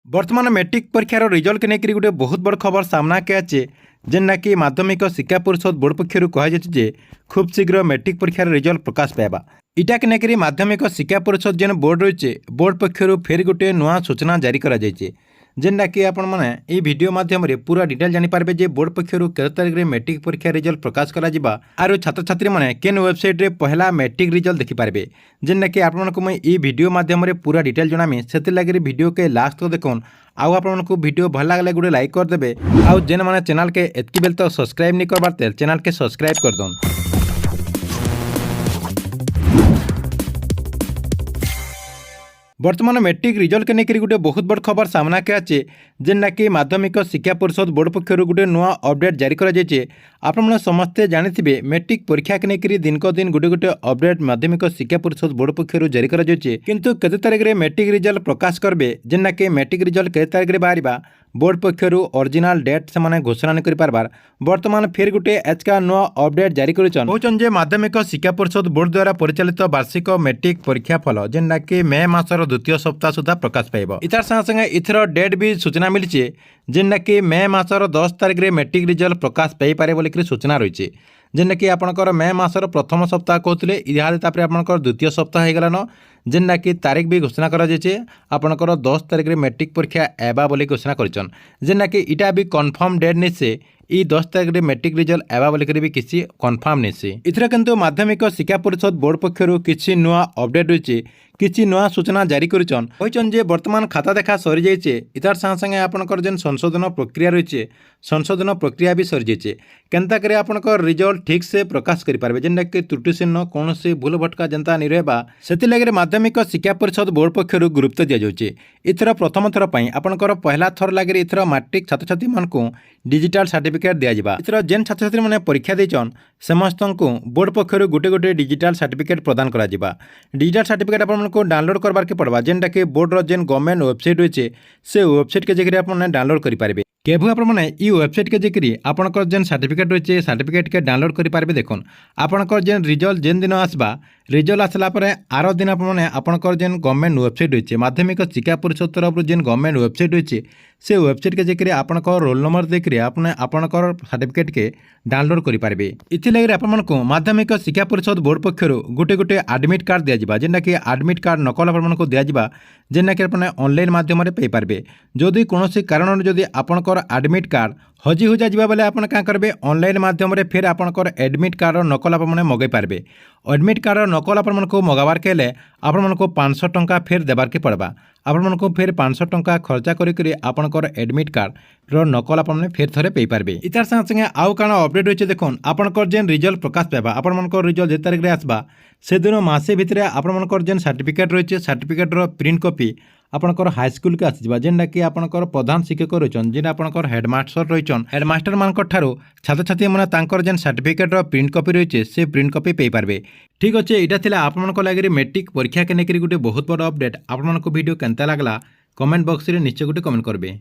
बर्तमान मैट्रिक परीक्षार रिजल्ट के लेकर गोटे बहुत बड़ खबर सामना के आचे जेना कि माध्यमिक शिक्षा परिषद बोर्ड पक्षर कहुचे खूब शीघ्र मैट्रिक परीक्षार रिजल्ट प्रकाश पाइबा इटा के लेकर माध्यमिक शिक्षा परिषद जेन बोर्ड रही बोर्ड पक्षर फेर गोटे नुआ सूचना जारी कर जेनटा कि आपण मैंने ये वीडियो माध्यम पूरा डिटेल जानीपारे जे बोर्ड पक्षर के तारीख में मैट्रिक परीक्षा रिजल्ट प्रकाश करा आर छात्र छात्री मैंने केन वेबसाइट रे पहला मैट्रिक रिजल्ट देखिपारे जेनटा कि आपको मैं ये वीडियो माध्यम पूरा डिटेल जनामी से लगे वीडियो के लास्ट तो देखुन आउ आपको वीडियो भल लगे गोटे लाइक करदे आउ जेन मैंने चैनल के एतकी बेल तो सब्सक्राइब नहीं करबार चैनल के सब्सक्राइब कर दौन। बर्तमान मैट्रिक रिजल्ट के लेकर गोटे बहुत बड़ खबर सामना के आचे जेना कि माध्यमिक शिक्षा परिषद बोर्ड पक्षर गोटे नुआ अपडेट जारी कर आपने समस्ते जानी मैट्रिक परीक्षा के लेकर दिन को दिन गोटे गोटे अपडेट माध्यमिक शिक्षा परिषद बोर्ड पक्षर जारी कर किंतु केते तारीख में मैट्रिक रिजल्ट प्रकाश करेंगे जेना कि मैट्रिक रिजल्ट केते तारीख में बाहर बोर्ड पक्षर ओरिजिनल डेट से घोषणा नहीं कर बर्तमान फिर गोटे एचका नुआ अपडेट जारी कर माध्यमिक शिक्षा परिषद बोर्ड द्वारा परिचालित वार्षिक मैट्रिक परीक्षा फल जेना कि मे मासर द्वितीय सप्ताह सुधा प्रकाश पाइब इतार संगे संगे इथर डेट भी सूचना मिली जेना कि मे मासर 10 तारीख में मैट्रिक रिजल्ट प्रकाश पाइपे बोलिक सूचना रही जेना कि आपणकर मे मासर प्रथम सप्ताह कहते इहापर आपंकर द्वितीय सप्ताह हो गलान जेना कि तारीख भी घोषणा कराଯାଇଛି आपणकर 10 तारीख में मैट्रिक परीक्षा एबा बोली घोषणा करिछन जेना कि इटा भी कन्फर्म डेट नहीं ई 10 तारीख में मैट्रिक रिजल्ट एबा बोलिक भी किसी कन्फर्म नहीं इथर किंतु माध्यमिक शिक्षा परिषद बोर्ड पक्षर किसी नुआ अपडेट रही किसी नुआ सूचना जारी करिछन जे वर्तमान खाता देखा सरी जाइए इतार संगे संगे आपणकर जेन संशोधन प्रक्रिया रही संशोधन प्रक्रिया भी सरी जाइए केनता करे आपणकर रिजल्ट ठीक से प्रकाश करि पारबे जेनटा कि त्रुटि चिन्ह कौन से भूल भटका जनता नहीं रहबा सेति लगे माध्यमिक शिक्षा परिषद बोर्ड पक्षर गुरुत्व दि जाउछे इथर प्रथम थर पई आपणकर पहला थर लगे इथर मैट्रिक छात्र छात्री मानकु डिजिटल सर्टिफिकेट दिया जिबा इथर जेन छात्र छात्री माने परीक्षा देछन समस्त को बोर्ड पक्षर गोटे गोटे डिजिटल सर्टिफिकेट प्रदान करा जिबा डिजिटल सर्टिफिकेट आपको डाउनलोड करबार के पड़वा जेनटा कि बोर्डर जेन गवर्नमेंट वेबसाइट रही से वेबसाइट के जरिए आप डाउनलोड करेंगे केवल आपने ये वेबसाइट के जरिए आपंकर जेन सर्टिफिकेट रही सर्टिफिकेट के डाउनलोड करेंगे देखुन आपंकर जेन रिजल्ट जेन दिन आसबा रिजल्ट आसला आर दिन आपंकर जेन गवर्नमेंट वेबसाइट रही माध्यमिक शिक्षा परिषद तरफ जेन गवर्नमेंट वेबसाइट रही से वेबसाइट के जरिए आपंकर रोल नंबर देखिए आपने आपंकर सर्टिफिकेट के डाउनलोड करेंगे इथिलागि आपको माध्यमिक शिक्षा परिषद बोर्ड पक्षर गोटे गोटे एडमिट कार्ड दिया जेना कि एडमिट कार्ड नकल आपको दिया जेना कि आपने ऑनलाइन माध्यम पाइपारे जदि कौन कारण जदि आपंकर एडमिट कार्ड हजि हुजा जा बेले आप करेंगे ऑनलाइन माध्यम फिर आपंकर एडमिट कार्ड नकल आपने मगै पारे एडमिट कार्ड नकल आपको मगाबार के आपको 500 टंका फिर देबार के पड़वा आपको फिर 500 टंका खर्चा करी आपंकर एडमिट कार्ड नकल आपने फिर थे पाइपारे इतार संगे संगे आउ काण अपडेट रही देखुन आपंकर जेन रिजल्ट प्रकाश पाइबा आपंकर रिजल्ट जे तारीख में आसबा से दिन मसे भितर आपंकर जेन सर्टिफिकेट रही सर्टिफिकेटर प्रिंट कॉपी आपंकर हाईस्कल के आसीबा जेनटा कि आपंकर प्रधान शिक्षक रही जेन आपंकर हेडमास्टर रही हेडमास्टर मानक ठारो छात्र छात्री मैंने तांकर जेन सर्टिफिकेट प्रिंट कॉपी रही से प्रिंट कॉपी पाइपारे ठीक अच्छे यहाँ थिला आपन लगे मैट्रिक परीक्षा के लेकर गोटे बहुत बड़ अपडेट आपको वीडियो केनता लगला कमेंट बॉक्स रे निश्चय गोटे कमेंट करबे।